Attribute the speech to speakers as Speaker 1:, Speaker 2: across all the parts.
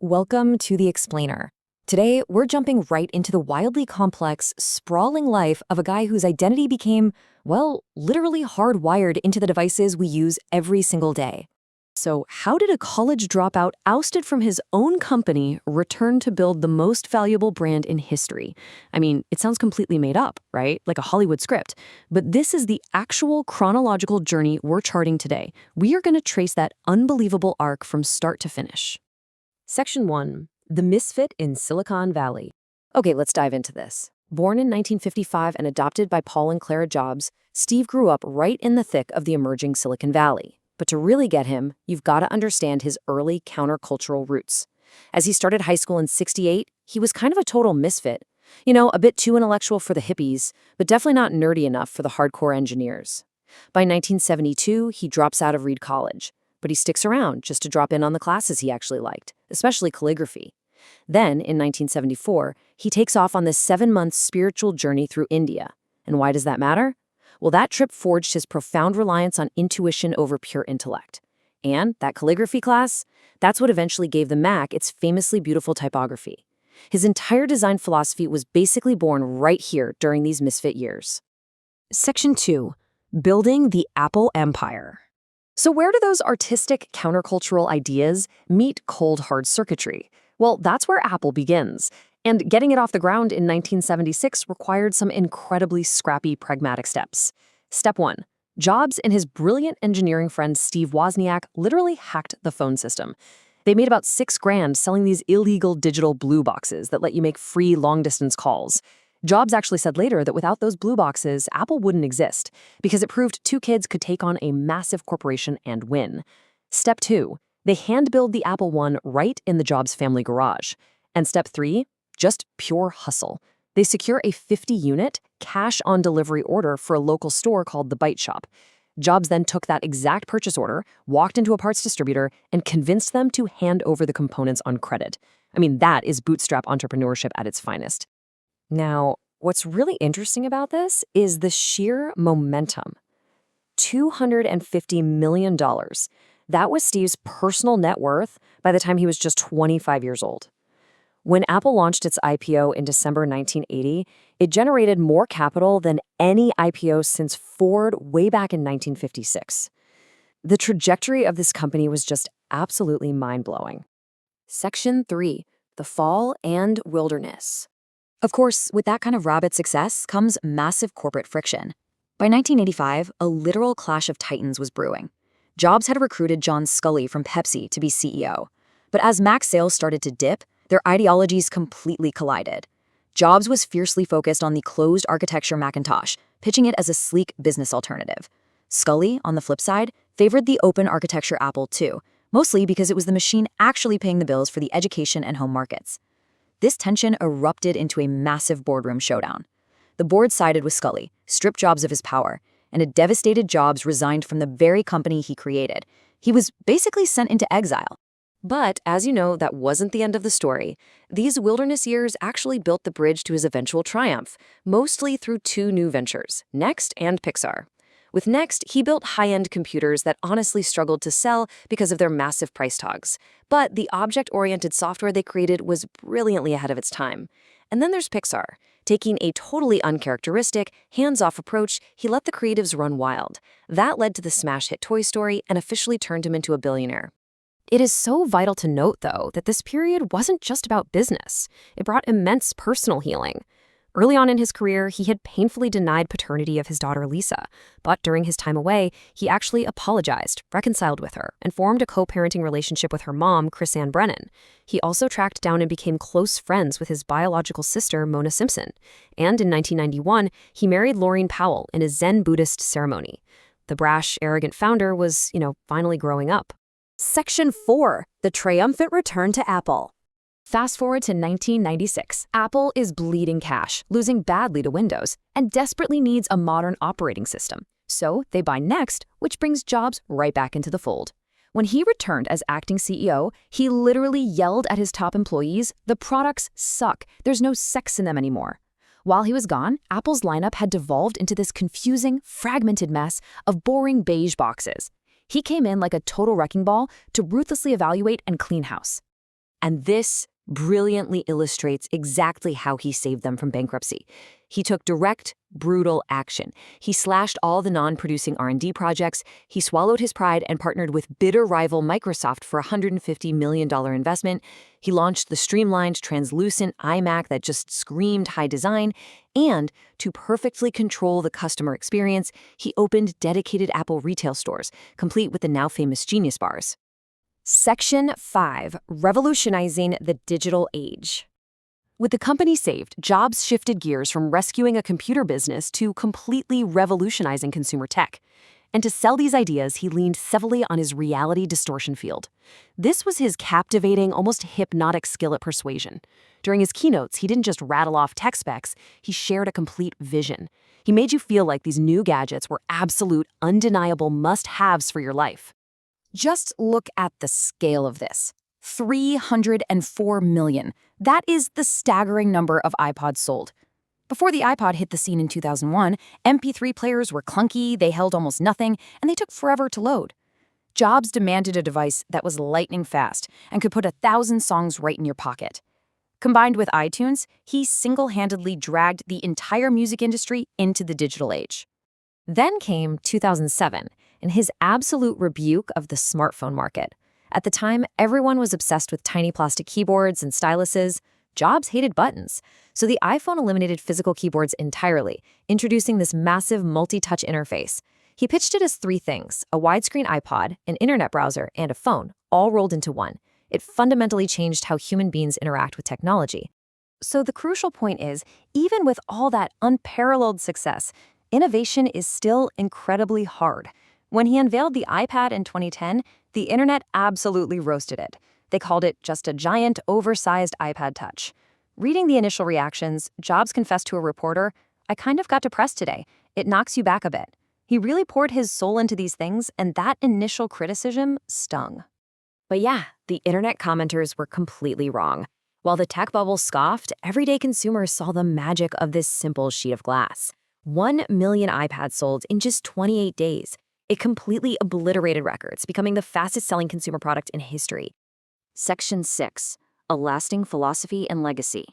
Speaker 1: Welcome to The Explainer. Today, we're jumping right into the wildly complex, sprawling life of a guy whose identity became, well, literally hardwired into the devices we use every single day. So, how did a college dropout ousted from his own company return to build the most valuable brand in history? I mean, it sounds completely made up, right? Like a Hollywood script. But this is the actual chronological journey we're charting today. We are going to trace that unbelievable arc from start to finish. Section 1. The Misfit in Silicon Valley. Okay, let's dive into this. Born in 1955 and adopted by Paul and Clara Jobs, Steve grew up right in the thick of the emerging Silicon Valley. But to really get him, you've got to understand his early countercultural roots. As he started high school in '68, he was kind of a total misfit. You know, a bit too intellectual for the hippies, but definitely not nerdy enough for the hardcore engineers. By 1972, he drops out of Reed College, but he sticks around just to drop in on the classes he actually liked, especially calligraphy. Then, in 1974, he takes off on this 7-month spiritual journey through India. And why does that matter? Well, that trip forged his profound reliance on intuition over pure intellect. And that calligraphy class, that's what eventually gave the Mac its famously beautiful typography. His entire design philosophy was basically born right here during these misfit years. Section 2. Building the Apple Empire. So where do those artistic countercultural ideas meet cold hard circuitry? Well, that's where Apple begins. And getting it off the ground in 1976 required some incredibly scrappy pragmatic steps. Step 1. Jobs and his brilliant engineering friend Steve Wozniak literally hacked the phone system. They made about $6,000 selling these illegal digital blue boxes that let you make free long-distance calls. Jobs actually said later that without those blue boxes, Apple wouldn't exist, because it proved two kids could take on a massive corporation and win. Step 2. They hand-build the Apple I right in the Jobs family garage. And step 3. Just pure hustle. They secure a 50-unit, cash-on-delivery order for a local store called the Bite Shop. Jobs then took that exact purchase order, walked into a parts distributor, and convinced them to hand over the components on credit. I mean, that is bootstrap entrepreneurship at its finest. Now, what's really interesting about this is the sheer momentum. $250 million. That was Steve's personal net worth by the time he was just 25 years old. When Apple launched its IPO in December 1980, it generated more capital than any IPO since Ford way back in 1956. The trajectory of this company was just absolutely mind-blowing. Section 3. The Fall and Wilderness. Of course, with that kind of rabid success comes massive corporate friction. By 1985, a literal clash of titans was brewing. Jobs had recruited John Sculley from Pepsi to be CEO. But as Mac sales started to dip, their ideologies completely collided. Jobs was fiercely focused on the closed architecture Macintosh, pitching it as a sleek business alternative. Sculley, on the flip side, favored the open architecture Apple II, mostly because it was the machine actually paying the bills for the education and home markets. This tension erupted into a massive boardroom showdown. The board sided with Sculley, stripped Jobs of his power, and a devastated Jobs resigned from the very company he created. He was basically sent into exile. But, as you know, that wasn't the end of the story. These wilderness years actually built the bridge to his eventual triumph, mostly through 2 new ventures, NeXT and Pixar. With NeXT, he built high-end computers that honestly struggled to sell because of their massive price tags. But the object-oriented software they created was brilliantly ahead of its time. And then there's Pixar. Taking a totally uncharacteristic, hands-off approach, he let the creatives run wild. That led to the smash hit Toy Story and officially turned him into a billionaire. It is so vital to note, though, that this period wasn't just about business. It brought immense personal healing. Early on in his career, he had painfully denied paternity of his daughter Lisa, but during his time away, he actually apologized, reconciled with her, and formed a co-parenting relationship with her mom, Chris Ann Brennan. He also tracked down and became close friends with his biological sister, Mona Simpson. And in 1991, he married Laureen Powell in a Zen Buddhist ceremony. The brash, arrogant founder was, finally growing up. Section 4. The Triumphant Return to Apple. Fast forward to 1996. Apple is bleeding cash, losing badly to Windows, and desperately needs a modern operating system. So they buy NeXT, which brings Jobs right back into the fold. When he returned as acting CEO, he literally yelled at his top employees, "The products suck. There's no sex in them anymore." While he was gone, Apple's lineup had devolved into this confusing, fragmented mess of boring beige boxes. He came in like a total wrecking ball to ruthlessly evaluate and clean house. And this brilliantly illustrates exactly how he saved them from bankruptcy. He took direct, brutal action. He slashed all the non-producing R&D projects, he swallowed his pride and partnered with bitter rival Microsoft for a $150 million investment. He launched the streamlined, translucent iMac that just screamed high design, and to perfectly control the customer experience, he opened dedicated Apple retail stores, complete with the now famous Genius bars. Section 5. Revolutionizing the digital age. With the company saved, Jobs shifted gears from rescuing a computer business to completely revolutionizing consumer tech. And to sell these ideas, he leaned heavily on his reality distortion field. This was his captivating, almost hypnotic skill at persuasion. During his keynotes, he didn't just rattle off tech specs, he shared a complete vision. He made you feel like these new gadgets were absolute, undeniable must-haves for your life. Just look at the scale of this. 304 million. That is the staggering number of iPods sold. Before the iPod hit the scene in 2001, MP3 players were clunky, they held almost nothing, and they took forever to load. Jobs demanded a device that was lightning fast and could put 1,000 songs right in your pocket. Combined with iTunes, he single-handedly dragged the entire music industry into the digital age. Then came 2007, and his absolute rebuke of the smartphone market. At the time, everyone was obsessed with tiny plastic keyboards and styluses. Jobs hated buttons, so the iPhone eliminated physical keyboards entirely, introducing this massive multi-touch interface. He pitched it as 3 things: a widescreen iPod, an internet browser, and a phone, all rolled into one. It fundamentally changed how human beings interact with technology. So the crucial point is, even with all that unparalleled success, innovation is still incredibly hard. When he unveiled the iPad in 2010, the internet absolutely roasted it. They called it just a giant, oversized iPad Touch. Reading the initial reactions, Jobs confessed to a reporter, "I kind of got depressed today. It knocks you back a bit." He really poured his soul into these things, and that initial criticism stung. But yeah, the internet commenters were completely wrong. While the tech bubble scoffed, everyday consumers saw the magic of this simple sheet of glass. 1 million iPads sold in just 28 days. It completely obliterated records, becoming the fastest-selling consumer product in history. Section 6. A lasting philosophy and legacy.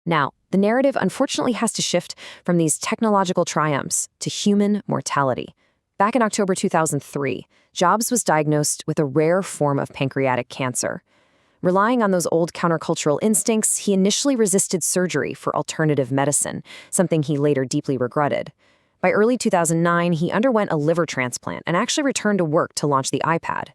Speaker 1: Now, the narrative unfortunately has to shift from these technological triumphs to human mortality. Back in October 2003, Jobs was diagnosed with a rare form of pancreatic cancer. Relying on those old countercultural instincts, he initially resisted surgery for alternative medicine, something he later deeply regretted. By early 2009, he underwent a liver transplant and actually returned to work to launch the iPad.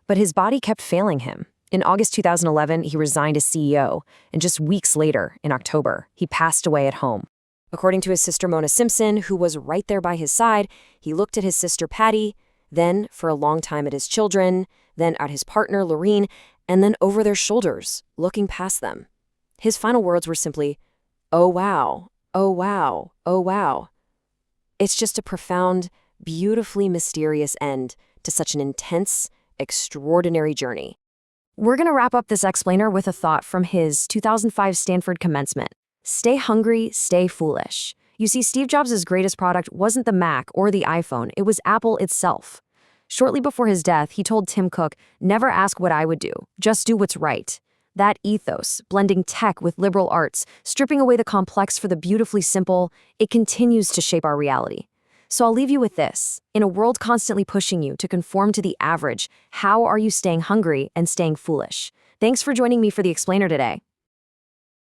Speaker 1: But his body kept failing him. In August 2011, he resigned as CEO, and just weeks later, in October, he passed away at home. According to his sister Mona Simpson, who was right there by his side, he looked at his sister Patty, then for a long time at his children, then at his partner Lorene, and then over their shoulders, looking past them. His final words were simply, "Oh wow, oh wow, oh wow." It's just a profound, beautifully mysterious end to such an intense, extraordinary journey. We're going to wrap up this explainer with a thought from his 2005 Stanford commencement. Stay hungry, stay foolish. You see, Steve Jobs' greatest product wasn't the Mac or the iPhone, it was Apple itself. Shortly before his death, he told Tim Cook, "Never ask what I would do, just do what's right." That ethos, blending tech with liberal arts, stripping away the complex for the beautifully simple, it continues to shape our reality. So I'll leave you with this. In a world constantly pushing you to conform to the average, how are you staying hungry and staying foolish? Thanks for joining me for the explainer today.